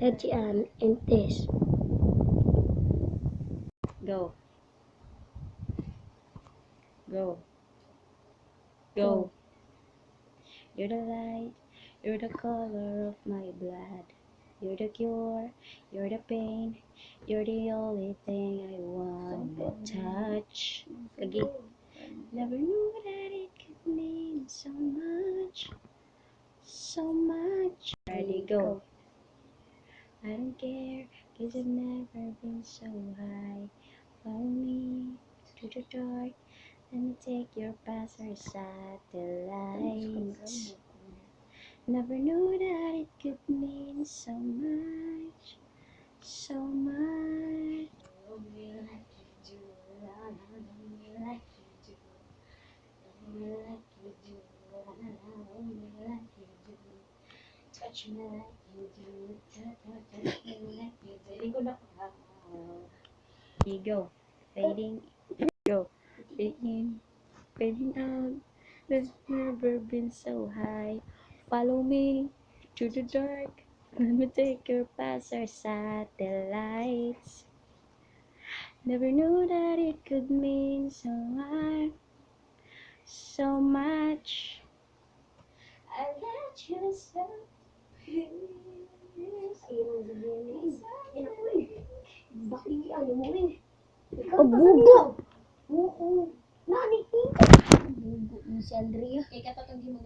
Adrian and Tess. Go. Go. Go. You're the light, you're the color of my blood. You're the cure, you're the pain, you're the only thing I wanna touch. Again. Never knew that it could mean so much, so much. Ready, go. I don't care, 'cause I've never been so high. Follow me to the dark, let me take your past or satellites. Never knew that it could mean so much, so much. Love me like you do, love me like you do, love me like you do, love me like you do, touch me like you do, touch me like you do. Here you go, fading, go, fading, fading out. There's never been so high. Follow me to the dark. Let me take your past our satellites. Never knew that it could mean so much, so much. I let you stop. Bugo! Oo. Nani? Bugo ni si Andrea. Kaya katotong di mo